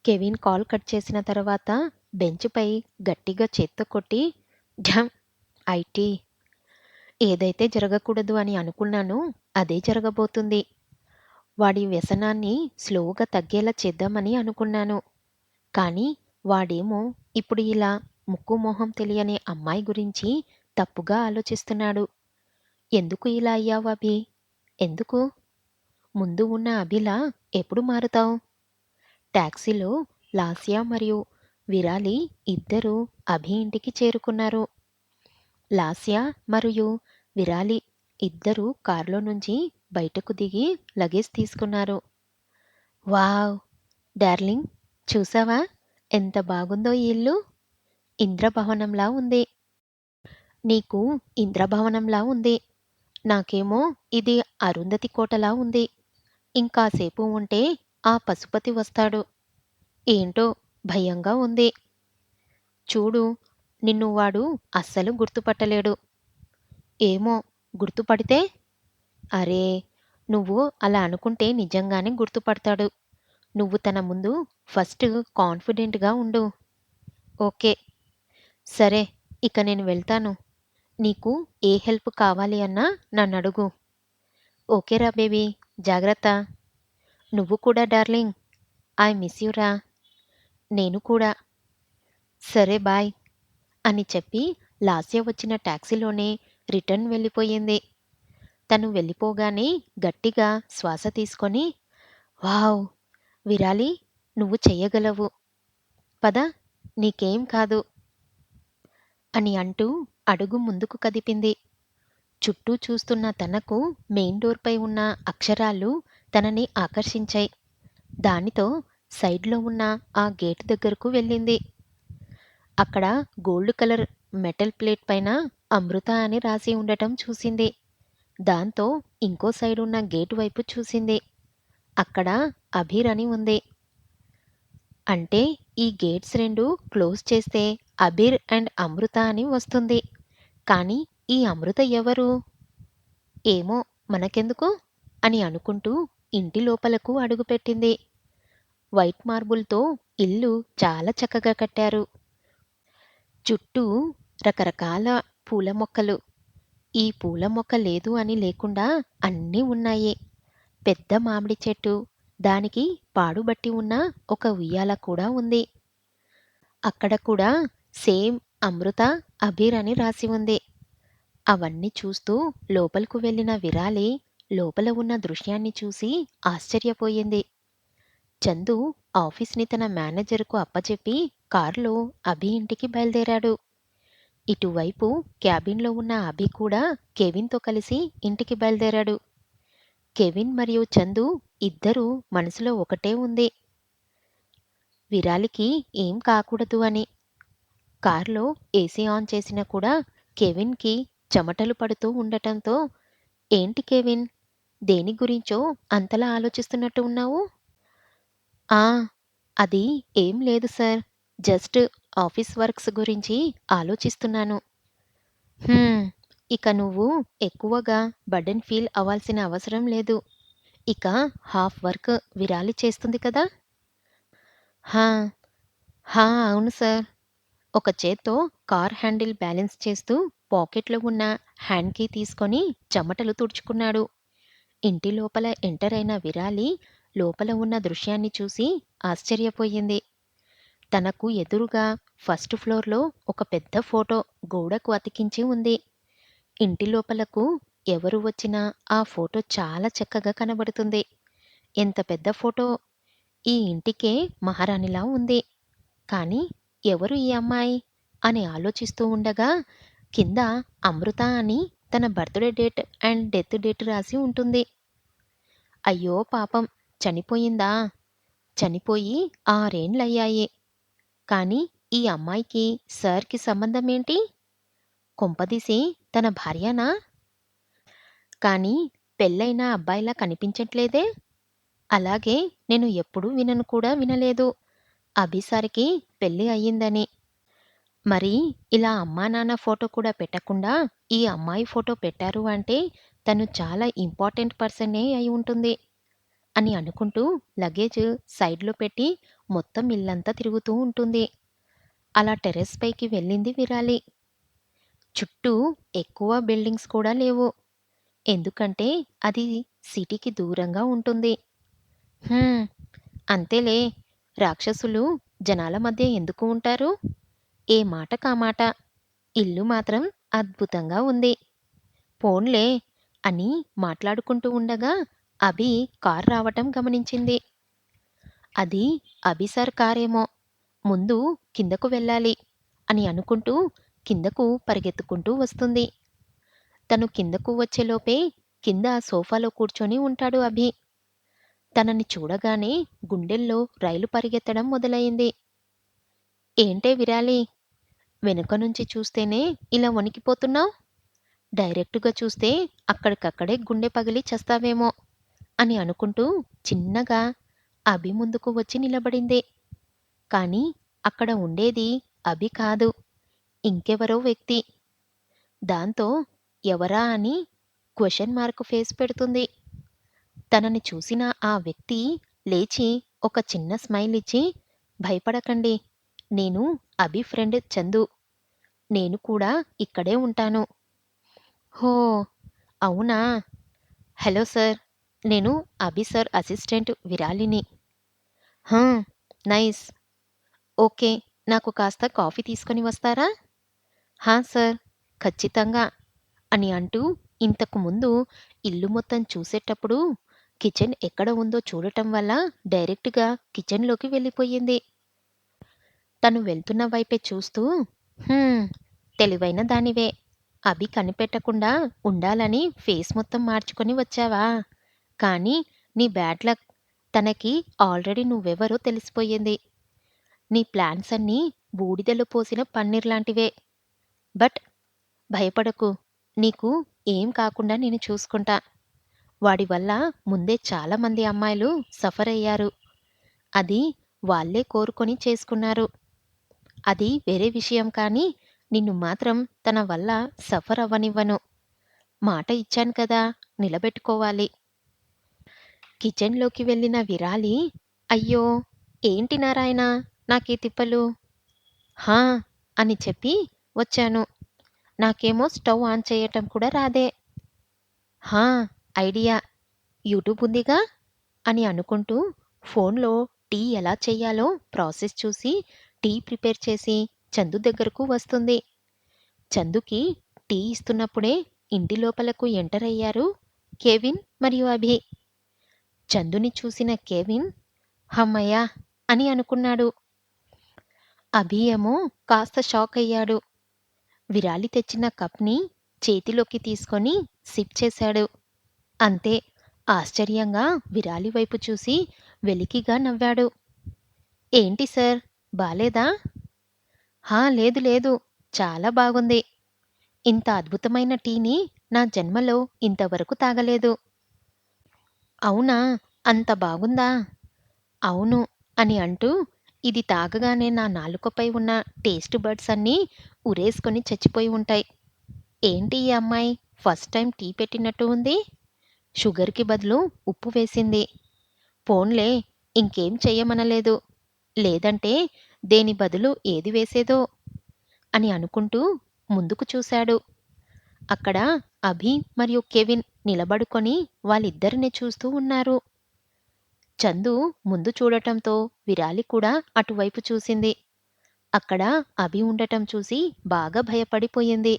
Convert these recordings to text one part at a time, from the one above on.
Kevin call cut చేసిన తర్వాత బెంచ్‌పై గట్టిగా చేత్తో కొట్టి ఢమ్ ఐటీ. ఏదైతే జరగకూడదు అని అనుకున్నానో అదే జరగబోతుంది. వాడి వ్యసనాన్ని స్లోగా తగ్గేలా చేద్దామని అనుకున్నాను. కానీ వాడేమో ఇప్పుడు ఇలా ముక్కు మొహం తెలియని అమ్మాయి గురించి తప్పుగా ఆలోచిస్తున్నాడు. ఎందుకు ఇలా అయ్యావు అభి? ఎందుకు? ముందు ఉన్న అభిలా ఎప్పుడు మారుతావు? టాక్సీలో లాస్య మరియు విరాలి ఇద్దరూ అభి ఇంటికి చేరుకున్నారు. లాస్య మరియు విరాలి ఇద్దరూ కారులో నుంచి బయటకు దిగి లగేజ్ తీసుకున్నారు. వావ్! డార్లింగ్, చూసావా ఎంత బాగుందో ఈ ఇల్లు? ఇంద్రభవనంలా ఉంది. నీకు ఇంద్రభవనంలా ఉంది. నాకేమో ఇది అరుంధతి కోటలా ఉంది. ఇంకాసేపు ఉంటే ఆ పశుపతి వస్తాడు. ఏంటో భయంగా ఉంది. చూడు, నిన్ను వాడు అస్సలు గుర్తుపట్టలేడు. ఏమో, గుర్తుపడితే? అరే, నువ్వు అలా అనుకుంటే నిజంగానే గుర్తుపడతాడు. నువ్వు తన ముందు ఫస్ట్ కాన్ఫిడెంట్‌గా ఉండు. ఓకే. సరే, ఇక నేను వెళ్తాను. నీకు ఏ హెల్ప్ కావాలి అన్నా నన్నడుగు. ఓకేరా బేబీ, జాగ్రత్త. నువ్వు కూడా డార్లింగ్. ఐ మిస్ యూ రా. నేను కూడా. సరే బాయ్ అని చెప్పి లాస్య వచ్చిన టాక్సీలోనే రిటర్న్ వెళ్ళిపోయింది. తను వెళ్ళిపోగానే గట్టిగా శ్వాస తీసుకొని, వావ్! విరాలి, నువ్వు చెయ్యగలవు. పద, నీకేం కాదు అని అంటూ అడుగు ముందుకు కదిపింది. చుట్టూ చూస్తున్న తనకు మెయిన్ డోర్‌పై ఉన్న అక్షరాలు తనని ఆకర్షించాయి. దానితో సైడ్‌లో ఉన్న ఆ గేట్ దగ్గరకు వెళ్ళింది. అక్కడ గోల్డ్ కలర్ మెటల్ ప్లేట్ పైన అమృత అని రాసి ఉండటం చూసింది. దాంతో ఇంకో సైడ్ ఉన్న గేట్ వైపు చూసింది. అక్కడ అభిర్ అని ఉంది. అంటే ఈ గేట్స్ 2 క్లోజ్ చేస్తే అభిర్ అండ్ అమృత అని వస్తుంది. కానీ ఈ అమృత ఎవరు? ఏమో, మనకెందుకు అని అనుకుంటూ ఇంటి లోపలకు అడుగుపెట్టింది. వైట్ మార్బుల్‌తో ఇల్లు చాలా చక్కగా కట్టారు. చుట్టూ రకరకాల పూల మొక్కలు. ఈ పూల మొక్క లేదు అని లేకుండా అన్నీ ఉన్నాయి. పెద్ద మామిడి చెట్టు, దానికి పాడుబట్టి ఉన్న ఒక ఉయ్యాల కూడా ఉంది. అక్కడ కూడా సేమ్ అమృత, అబీర్ అని రాసి ఉంది. అవన్నీ చూస్తూ లోపలకు వెళ్ళిన విరాలి లోపల ఉన్న దృశ్యాన్ని చూసి ఆశ్చర్యపోయింది. చందు ఆఫీస్‌ని తన మేనేజర్‌కు అప్పచెప్పి కారులో అభి ఇంటికి బయలుదేరాడు. ఇటువైపు క్యాబిన్‌లో ఉన్న అభి కూడా కెవిన్‌తో కలిసి ఇంటికి బయలుదేరాడు. కెవిన్ మరియు చందు ఇద్దరూ మనసులో ఒకటే ఉంది. విరాలికి ఏం కాకూడదు అని. కారులో ఏసీ ఆన్ చేసినా కూడా కెవిన్‌కి చెమటలు పడుతూ ఉండటంతో, ఏంటి కెవిన్, దేని గురించో అంతలా ఆలోచిస్తున్నట్టు ఉన్నావు? ఆ! అది ఏం లేదు సార్. జస్ట్ ఆఫీస్ వర్క్స్ గురించి ఆలోచిస్తున్నాను. హ్మ్. ఇక నువ్వు ఎక్కువగా బర్డెన్ ఫీల్ అవ్వాల్సిన అవసరం లేదు. ఇక హాఫ్ వర్క్ విరాలి చేస్తుంది కదా! హా! హా! అవును సార్. ఒక చేత్తో కార్ హ్యాండిల్ బ్యాలెన్స్ చేస్తూ పాకెట్‌లో ఉన్న హ్యాండ్ కీ తీసుకొని చెమటలు తుడుచుకున్నాడు. ఇంటి లోపల ఎంటర్ అయిన విరాలి లోపల ఉన్న దృశ్యాన్ని చూసి ఆశ్చర్యపోయింది. తనకు ఎదురుగా ఫస్ట్ ఫ్లోర్‌లో ఒక పెద్ద ఫోటో గోడకు అతికించి ఉంది. ఇంటి లోపలకు ఎవరు వచ్చినా ఆ ఫోటో చాలా చక్కగా కనబడుతుంది. ఎంత పెద్ద ఫోటో! ఈ ఇంటికే మహారాణిలా ఉంది. కానీ ఎవరు ఈ అమ్మాయి అని ఆలోచిస్తూ ఉండగా కింద అమృత అని తన birthday date and death date రాసి ఉంటుంది. అయ్యో పాపం, చనిపోయిందా? చనిపోయి 6 ఏండ్లయ్యాయి. కానీ ఈ అమ్మాయికి సార్‌కి సంబంధమేంటి? కొంపదీసి తన భార్యనా? కానీ పెళ్ళైన అబ్బాయిలా కనిపించట్లేదే? అలాగే నేను ఎప్పుడూ వినను కూడా వినలేదు అభిసార్‌కి పెళ్లి అయ్యిందని. మరి ఇలా అమ్మా నాన్న ఫోటో కూడా పెట్టకుండా ఈ అమ్మాయి ఫోటో పెట్టారు అంటే తను చాలా ఇంపార్టెంట్ పర్సనే అయి ఉంటుంది అని అనుకుంటూ లగేజ్ సైడ్‌లో పెట్టి మొత్తం ఇల్లంతా తిరుగుతూ ఉంటుంది. అలా టెర్రస్ పైకి వెళ్ళింది విరాలి. చుట్టూ ఎక్కువ బిల్డింగ్స్ కూడా లేవు. ఎందుకంటే అది సిటీకి దూరంగా ఉంటుంది. హ్మ్. అంతేలే. రాక్షసులు జనాల మధ్య ఎందుకు ఉంటారు? ఏ మాట కామాట. ఇల్లు మాత్రం అద్భుతంగా ఉంది. పోన్లే అని మాట్లాడుకుంటూ ఉండగా అభి కారు రావటం గమనించింది. అది అభి సార్ కారేమో. ముందు కిందకు వెళ్ళాలి అని అనుకుంటూ కిందకు పరిగెత్తుకుంటూ వస్తుంది. తను కిందకు వచ్చేలోపే కింద సోఫాలో కూర్చొని ఉంటాడు అభి. తనని చూడగానే గుండెల్లో రైలు పరిగెత్తడం మొదలయింది. ఏంటే విరాలి, వెనుక నుంచి చూస్తేనే ఇలా వణికిపోతున్నావ్? డైరెక్టుగా చూస్తే అక్కడికక్కడే గుండె పగిలి చస్తావేమో అని అనుకుంటూ చిన్నగా అభి ముందుకు వచ్చి నిలబడింది. కానీ అక్కడ ఉండేది అభి కాదు, ఇంకెవరో వ్యక్తి. దాంతో ఎవరా అని క్వెషన్ మార్క్ ఫేస్ పెడుతుంది. తనని చూసిన ఆ వ్యక్తి లేచి ఒక చిన్న స్మైల్ ఇచ్చి, భయపడకండి, నేను అభి ఫ్రెండ్ చందు. నేను కూడా ఇక్కడే ఉంటాను. హో, అవునా? హలో సార్, నేను అభి సార్ అసిస్టెంట్ విరాలిని. హా, నైస్. ఓకే, నాకు కాస్త కాఫీ తీసుకొని వస్తారా? హా సార్, ఖచ్చితంగా అని అంటూ ఇంతకు ముందు ఇల్లు మొత్తం చూసేటప్పుడు కిచెన్ ఎక్కడ ఉందో చూడటం వల్ల డైరెక్ట్‌గా కిచెన్‌లోకి వెళ్ళిపోయింది. తను వెళ్తున్న వైపే చూస్తూ, హ్మ్. తెలివైన దానివే. అభి కనిపెట్టకుండా ఉండాలని ఫేస్ మొత్తం మార్చుకొని వచ్చావా? కానీ నీ బ్యాడ్ లక్, తనకి ఆల్రెడీ నువ్వెవరో తెలిసిపోయింది. నీ ప్లాన్స్ అన్నీ బూడిదలో పోసిన పన్నీర్ లాంటివే. బట్ భయపడకు. నీకు ఏం కాకుండా నేను చూసుకుంటా. వాడి వల్ల ముందే చాలా మంది అమ్మాయిలు సఫర్ అయ్యారు. అది వాళ్ళే కోరుకొని చేసుకున్నారు. అది వేరే విషయం కానీ, నిన్ను మాత్రం తన వల్ల సఫర్ అవ్వనివ్వను. మాట ఇచ్చాను కదా! నిలబెట్టుకోవాలి. కిచెన్‌లోకి వెళ్ళిన విరాలి, అయ్యో, ఏంటి నారాయణ నాకీ తిప్పలు? హా! అని చెప్పి వచ్చాను. నాకేమో స్టవ్ ఆన్ చేయటం కూడా రాదే. హా! ఐడియా. యూట్యూబ్ ఉందిగా అని అనుకుంటూ ఫోన్లో టీ ఎలా చెయ్యాలో ప్రాసెస్ చూసి టీ ప్రిపేర్ చేసి చందు దగ్గరకు వస్తుంది. చందుకి టీ ఇస్తున్నప్పుడే ఇంటి లోపలకు ఎంటర్ అయ్యారు కెవిన్ మరియు అభి. చందుని చూసిన కెవిన్ హమ్మయ్య అని అనుకున్నాడు. అభి ఏమో కాస్త షాక్ అయ్యాడు. విరాలి తెచ్చిన కప్‌ని చేతిలోకి తీసుకొని సిప్ చేశాడు. అంతే, ఆశ్చర్యంగా విరాలి వైపు చూసి వెలికిగా నవ్వాడు. ఏంటి సార్, బాలేదా? హా, లేదు లేదు, చాలా బాగుంది. ఇంత అద్భుతమైన టీని నా జన్మలో ఇంతవరకు తాగలేదు. అవునా? అంత బాగుందా? అవును అని అంటూ ఇది తాగగానే నా నాలుకపై ఉన్న టేస్ట్ బడ్స్ అన్నీ ఉరేసుకొని చచ్చిపోయి ఉంటాయి. ఏంటి ఈ అమ్మాయి ఫస్ట్ టైం టీ పెట్టినట్టు ఉంది? షుగర్‌కి బదులు ఉప్పు వేసింది. పోన్లే, ఇంకేం చెయ్యమనలేదు. లేదంటే దేని బదులు ఏది వేసేదో అని అనుకుంటూ ముందుకు చూశాడు. అక్కడ అభి మరియు కెవిన్ నిలబడుకొని వాళ్ళిద్దరిని చూస్తూ ఉన్నారు. చందు ముందు చూడటంతో విరాలి కూడా అటువైపు చూసింది. అక్కడ అభి ఉండటం చూసి బాగా భయపడిపోయింది.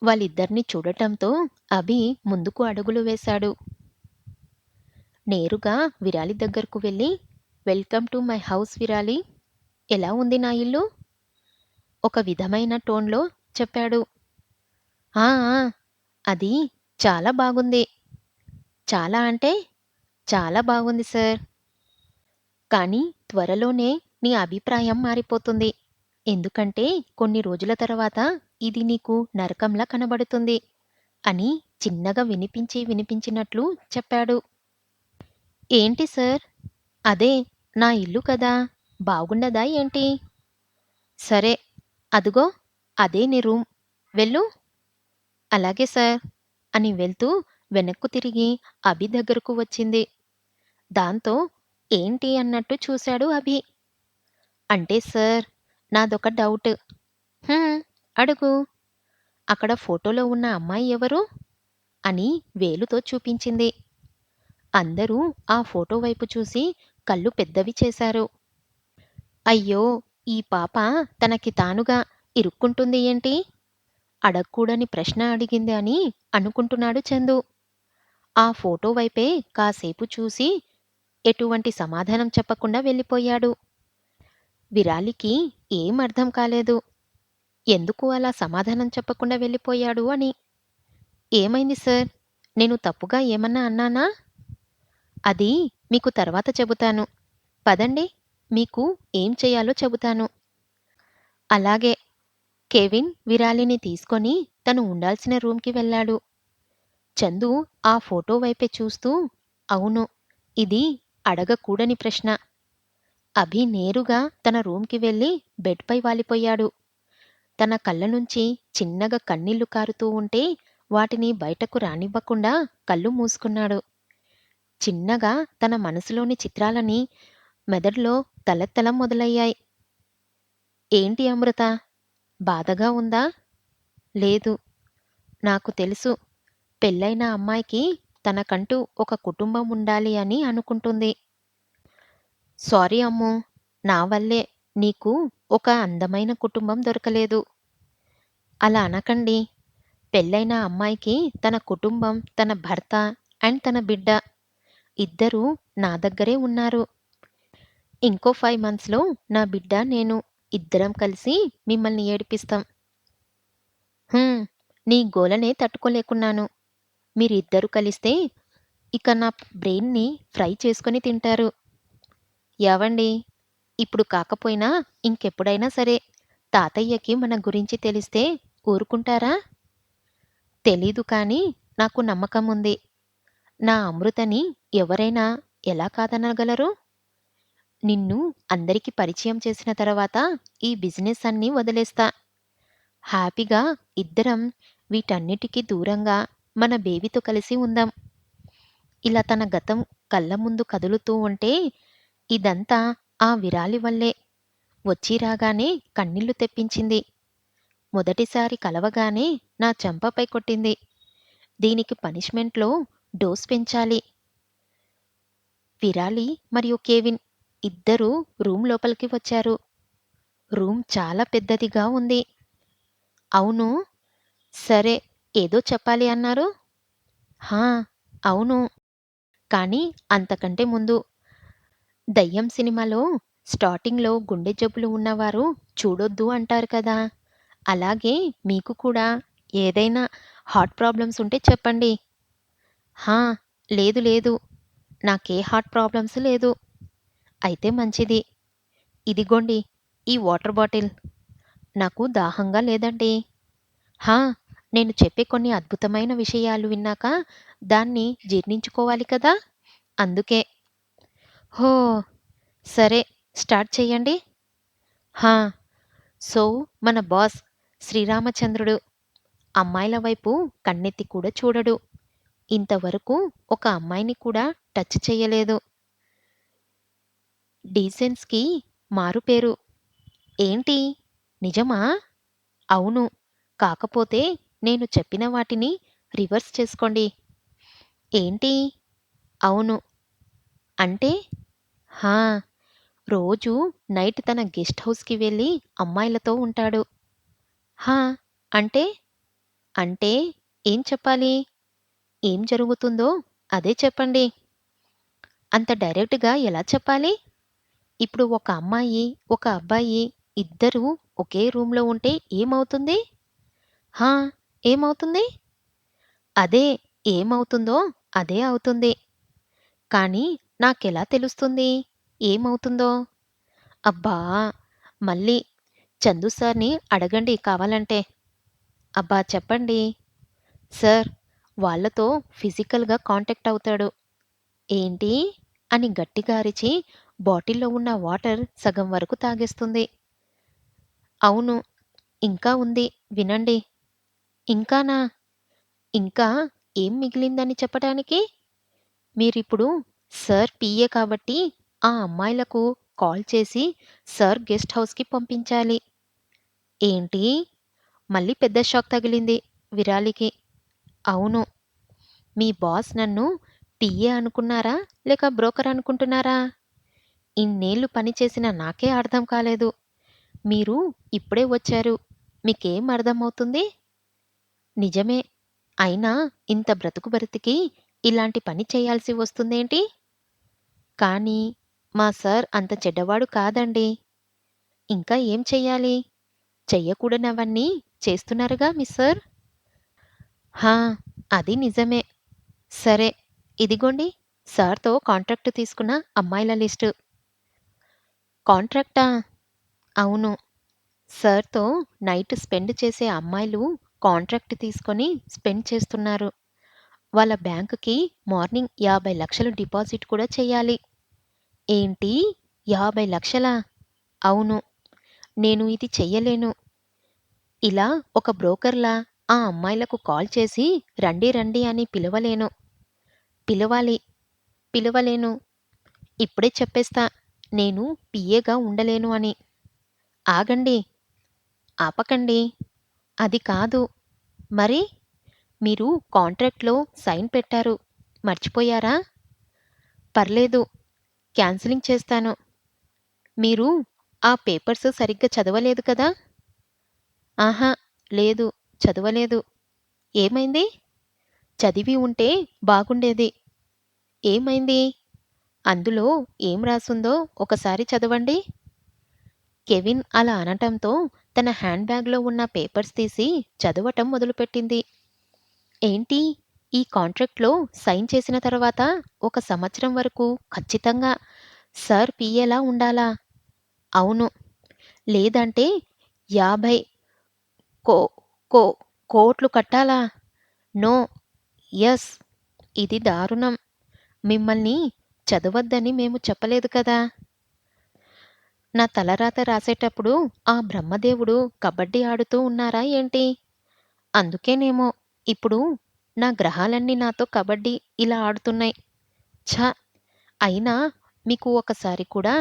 వాళ్ళిద్దరిని చూడటంతో అభి ముందుకు అడుగులు వేశాడు. నేరుగా విరాలి దగ్గరకు వెళ్ళి, welcome to my house Virali. ఎలా ఉంది నా ఇల్లు? ఒక విధమైన టోన్‌లో చెప్పాడు. ఆ! ఆ! అది చాలా బాగుంది. చాలా అంటే చాలా బాగుంది సార్. కానీ త్వరలోనే నీ అభిప్రాయం మారిపోతుంది. ఎందుకంటే కొన్ని రోజుల తర్వాత ఇది నీకు నరకంలా కనబడుతుంది అని చిన్నగా వినిపించినట్లు చెప్పాడు. ఏంటి సార్? అదే నా ఇల్లు కదా! బాగుండదా ఏంటి? సరే, అదుగో అదే నీ రూమ్. వెళ్ళు. అలాగే సార్ అని వెళ్తూ వెనక్కు తిరిగి అభి దగ్గరకు వచ్చింది. దాంతో ఏంటి అన్నట్టు చూశాడు అభి. అంటే సార్, నాదొక డౌట్. హ్మ్. అడుగు. అక్కడ ఫోటోలో ఉన్న అమ్మాయి ఎవరు? అని వేలుతో చూపించింది. అందరూ ఆ ఫోటో వైపు చూసి కళ్ళు పెద్దవి చేశారు. అయ్యో! ఈ పాప తనకి తానుగా ఇరుక్కుంటుంది ఏంటి? అడక్కూడని ప్రశ్న అడిగింది అని అనుకుంటున్నాడు చందు. ఆ ఫోటో వైపే కాసేపు చూసి ఎటువంటి సమాధానం చెప్పకుండా వెళ్ళిపోయాడు. విరాలికి ఏం అర్థం కాలేదు. ఎందుకు అలా సమాధానం చెప్పకుండా వెళ్ళిపోయాడు అని. ఏమైంది సార్? నేను తప్పుగా ఏమన్నా అన్నానా? అది మీకు తర్వాత చెబుతాను. పదండి, మీకు ఏం చెయ్యాలో చెబుతాను. అలాగే. కెవిన్ విరాలిని తీసుకొని తను ఉండాల్సిన రూంకి వెళ్ళాడు. చందు ఆ ఫోటో వైపే చూస్తూ, అవును, ఇది అడగకూడని ప్రశ్న. అభి నేరుగా తన రూంకి వెళ్ళి బెడ్‌పై వాలిపోయాడు. తన కళ్ళ నుంచి చిన్నగా కన్నీళ్లు కారుతూ ఉంటే వాటిని బయటకు రానివ్వకుండా కళ్ళు మూసుకున్నాడు. చిన్నగా తన మనసులోని చిత్రాలని మెదడులో తలెత్తడం మొదలయ్యాయి. ఏంటి అమృత? బాధగా ఉందా? లేదు. నాకు తెలుసు. పెళ్ళైన అమ్మాయికి తనకంటూ ఒక కుటుంబం ఉండాలి అని అనుకుంటుంది. సారీ అమ్మూ! నా వల్లే నీకు ఒక అందమైన కుటుంబం దొరకలేదు. అలా అనకండి. పెళ్ళైన అమ్మాయికి తన కుటుంబం, తన భర్త అండ్ తన బిడ్డ ఇద్దరూ నా దగ్గరే ఉన్నారు. ఇంకో 5 మంత్స్‌లో నా బిడ్డ, నేను ఇద్దరం కలిసి మిమ్మల్ని ఏడిపిస్తాం. హ్మ్. నీ గోలనే తట్టుకోలేకున్నాను. మీరిద్దరూ కలిస్తే ఇక నా బ్రెయిన్‌ని ఫ్రై చేసుకొని తింటారు. యావండి, ఇప్పుడు కాకపోయినా ఇంకెప్పుడైనా సరే తాతయ్యకి మన గురించి తెలిస్తే ఊరుకుంటారా? తెలీదు కానీ నాకు నమ్మకముంది. నా అమృతని ఎవరైనా ఎలా కాదనగలరు? నిన్ను అందరికి పరిచయం చేసిన తర్వాత ఈ బిజినెస్ అన్నీ వదిలేస్తా. హ్యాపీగా ఇద్దరం వీటన్నిటికి దూరంగా మన బేబీతో కలిసి ఉందాం. ఇలా తన గతం కళ్ళ ముందు కదులుతూ ఉంటే ఇదంతా ఆ విరాలి వల్లే. వచ్చి రాగానే కన్నీళ్లు తెప్పించింది. మొదటిసారి కలవగానే నా చెంపపై కొట్టింది. దీనికి పనిష్మెంట్‌లో డోస్ పెంచాలి. విరాలి మరియు కెవిన్ ఇద్దరూ రూమ్ లోపలికి వచ్చారు. రూమ్ చాలా పెద్దదిగా ఉంది. అవును. సరే, ఏదో చెప్పాలి అన్నారు? హా! అవును. కానీ అంతకంటే ముందు దయ్యం సినిమాలో స్టార్టింగ్‌లో గుండె జబ్బులు ఉన్నవారు చూడొద్దు అంటారు కదా! అలాగే మీకు కూడా ఏదైనా హార్ట్ ప్రాబ్లమ్స్ ఉంటే చెప్పండి. హా! లేదు లేదు. నాకే హార్ట్ ప్రాబ్లమ్స్ లేదు. అయితే మంచిది. ఇదిగోండి ఈ వాటర్ బాటిల్. నాకు దాహంగా లేదండి. హా! నేను చెప్పే కొన్ని అద్భుతమైన విషయాలు విన్నాక దాన్ని జీర్ణించుకోవాలి కదా! అందుకే. హోహ్! సరే, స్టార్ట్ చెయ్యండి. హా! సో, మన బాస్ శ్రీరామచంద్రుడు అమ్మాయిల వైపు కన్నెత్తి కూడా చూడడు. ఇంతవరకు ఒక అమ్మాయిని కూడా టచ్ చెయ్యలేదు. డీసెన్స్‌కి మారుపేరు. ఏంటి? నిజమా? అవును. కాకపోతే నేను చెప్పిన వాటిని రివర్స్ చేసుకోండి. ఏంటి? అవును. అంటే? హా! రోజూ నైట్ తన గెస్ట్ హౌస్‌కి వెళ్ళి అమ్మాయిలతో ఉంటాడు. హా! అంటే? అంటే ఏం చెప్పాలి? ఏం జరుగుతుందో అదే చెప్పండి. అంత డైరెక్ట్‌గా ఎలా చెప్పాలి? ఇప్పుడు ఒక అమ్మాయి, ఒక అబ్బాయి ఇద్దరూ ఒకే రూమ్‌లో ఉంటే ఏమవుతుంది? హా! ఏమవుతుంది? అదే, ఏమవుతుందో అదే అవుతుంది. కానీ నాకెలా తెలుస్తుంది ఏమవుతుందో? అబ్బా! మళ్ళీ చందు సార్‌ని అడగండి కావాలంటే. అబ్బా! చెప్పండి. సార్, వాళ్ళతో ఫిజికల్‌గా కాంటాక్ట్ అవుతాడు. ఏంటి? అని గట్టిగా అరిచి బాటిల్‌లో ఉన్న వాటర్ సగం వరకు తాగేస్తుంది. అవును. ఇంకా ఉంది, వినండి. ఇంకానా? ఇంకా ఏం మిగిలిందని చెప్పటానికి? మీరిప్పుడు సార్ పీఏ కాబట్టి ఆ అమ్మాయిలకు కాల్ చేసి సార్ గెస్ట్ హౌస్‌కి పంపించాలి. ఏంటి? మళ్ళీ పెద్ద షాక్ తగిలింది విరాలికి. అవును. మీ బాస్ నన్ను టీఏ అనుకున్నారా? లేక బ్రోకర్ అనుకుంటున్నారా? ఇన్నేళ్లు పని చేసిన నాకే అర్థం కాలేదు. మీరు ఇప్పుడే వచ్చారు. మీకేం అర్థమవుతుంది? నిజమే. అయినా ఇంత బ్రతికి ఇలాంటి పని చేయాల్సి వస్తుందేంటి? కానీ మా సార్ అంత చెడ్డవాడు కాదండి. ఇంకా ఏం చెయ్యాలి? చెయ్యకూడనివన్నీ చేస్తున్నారుగా మీ సార్. హా! అది నిజమే. సరే, ఇదిగోండి సార్‌తో కాంట్రాక్ట్ తీసుకున్న అమ్మాయిల లిస్టు. కాంట్రాక్టా? అవును. సార్‌తో నైట్ స్పెండ్ చేసే అమ్మాయిలు కాంట్రాక్ట్ తీసుకొని స్పెండ్ చేస్తున్నారు. వాళ్ళ బ్యాంక్‌కి మార్నింగ్ 50,00,000 డిపాజిట్ కూడా చెయ్యాలి. ఏంటి? 50,00,000? అవును. నేను ఇది చెయ్యలేను. ఇలా ఒక బ్రోకర్‌లా ఆ అమ్మాయిలకు కాల్ చేసి రండి రండి అని పిలవలేను. పిలవాలి. పిలవలేను. ఇప్పుడే చెప్పేస్తా. నేను పీఏగా ఉండలేను అని. ఆగండి. ఆపకండి. అది కాదు. మరి? మీరు కాంట్రాక్ట్‌లో సైన్ పెట్టారు. మర్చిపోయారా? పర్లేదు. క్యాన్సిలింగ్ చేస్తాను. మీరు ఆ పేపర్స్ సరిగ్గా చదవలేదు కదా? ఆహా! లేదు. చదవలేదు. ఏమైంది? చదివి ఉంటే బాగుండేది. ఏమైంది? అందులో ఏం రాసుందో ఒకసారి చదవండి. కెవిన్ అలా అనటంతో తన హ్యాండ్ బ్యాగ్‌లో ఉన్న పేపర్స్ తీసి చదవటం మొదలుపెట్టింది. ఏంటి? ఈ కాంట్రాక్ట్‌లో సైన్ చేసిన తర్వాత ఒక సంవత్సరం వరకు ఖచ్చితంగా సార్ పీఏలా ఉండాలా? అవును. లేదంటే 50 కో కో కోట్లు కట్టాలా? నో. యెస్. ఇది దారుణం. మిమ్మల్ని చదవద్దని మేము చెప్పలేదు కదా! నా తలరాత రాసేటప్పుడు ఆ బ్రహ్మదేవుడు కబడ్డీ ఆడుతూ ఉన్నారా ఏంటి? అందుకేనేమో ఇప్పుడు నా గ్రహాలన్నీ నాతో కబడ్డీ ఇలా ఆడుతున్నాయి. ఛ! అయినా మీకు ఒకసారి కూడా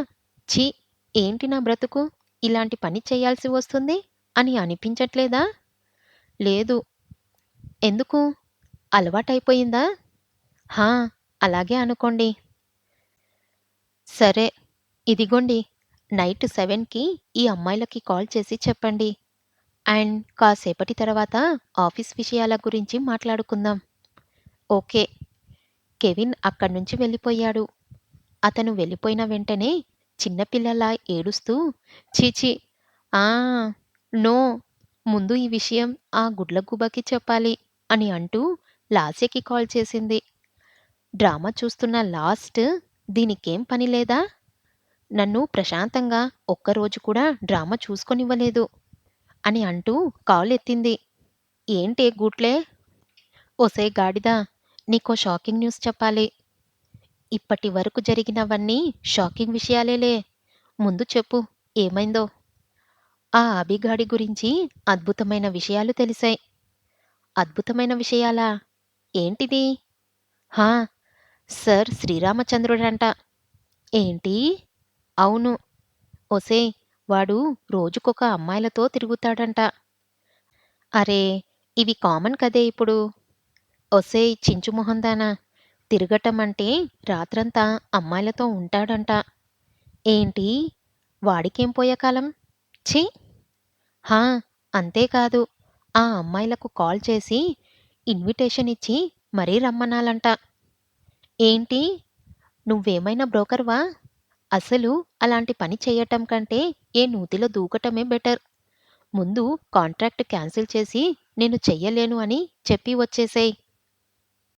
ఛీ! ఏంటి నా బ్రతుకు ఇలాంటి పని చేయాల్సి వస్తుంది అని అనిపించట్లేదా? లేదు. ఎందుకు? అలవాటైపోయిందా? హా! అలాగే అనుకోండి. సరే. ఇదిగోండి నైట్ 7కి ఈ అమ్మాయిలకి కాల్ చేసి చెప్పండి. అండ్ కాసేపటి తర్వాత ఆఫీస్ విషయాల గురించి మాట్లాడుకుందాం. ఓకే. కెవిన్ అక్కడ్నుంచి వెళ్ళిపోయాడు. అతను వెళ్ళిపోయిన వెంటనే చిన్నపిల్లలా ఏడుస్తూ ఛీ! ఛీ! ఆ! నో! ముందు ఈ విషయం ఆ గుడ్లగూబకి చెప్పాలి అని అంటూ లాస్యకి కాల్ చేసింది. డ్రామా చూస్తున్న లాస్ట్ దీనికేం పని లేదా? నన్ను ప్రశాంతంగా ఒక్కరోజు కూడా డ్రామా చూసుకోనివ్వలేదు అని అంటూ కాల్ ఎత్తింది. ఏంటే గూట్లే? ఒసేయ్ గాడిదా! నీకో షాకింగ్ న్యూస్ చెప్పాలి. ఇప్పటి వరకు జరిగినవన్నీ షాకింగ్ విషయాలేలే. ముందు చెప్పు ఏమైందో? ఆ అభిగాడి గురించి అద్భుతమైన విషయాలు తెలిసాయి. అద్భుతమైన విషయాలా? ఏంటిది? హా! సర్ శ్రీరామచంద్రుడంట. ఏంటి? అవును. ఒసేయ్! వాడు రోజుకొక అమ్మాయిలతో తిరుగుతాడంట. అరే! ఇవి కామన్ కదే ఇప్పుడు. ఒసేయ్ చించు మొహందానా! తిరగటం అంటే రాత్రంతా అమ్మాయిలతో ఉంటాడంట. ఏంటి? వాడికేం పోయే కాలం? ఛీ! హా! అంతేకాదు ఆ అమ్మాయిలకు కాల్ చేసి ఇన్విటేషన్ ఇచ్చి మరీ రమ్మనాలంట. ఏంటి? నువ్వేమైనా బ్రోకర్‌వా? అసలు అలాంటి పని చెయ్యటం కంటే ఏ నూతిలో దూకటమే బెటర్. ముందు కాంట్రాక్ట్ క్యాన్సిల్ చేసి నేను చెయ్యలేను అని చెప్పి వచ్చేసేయ్.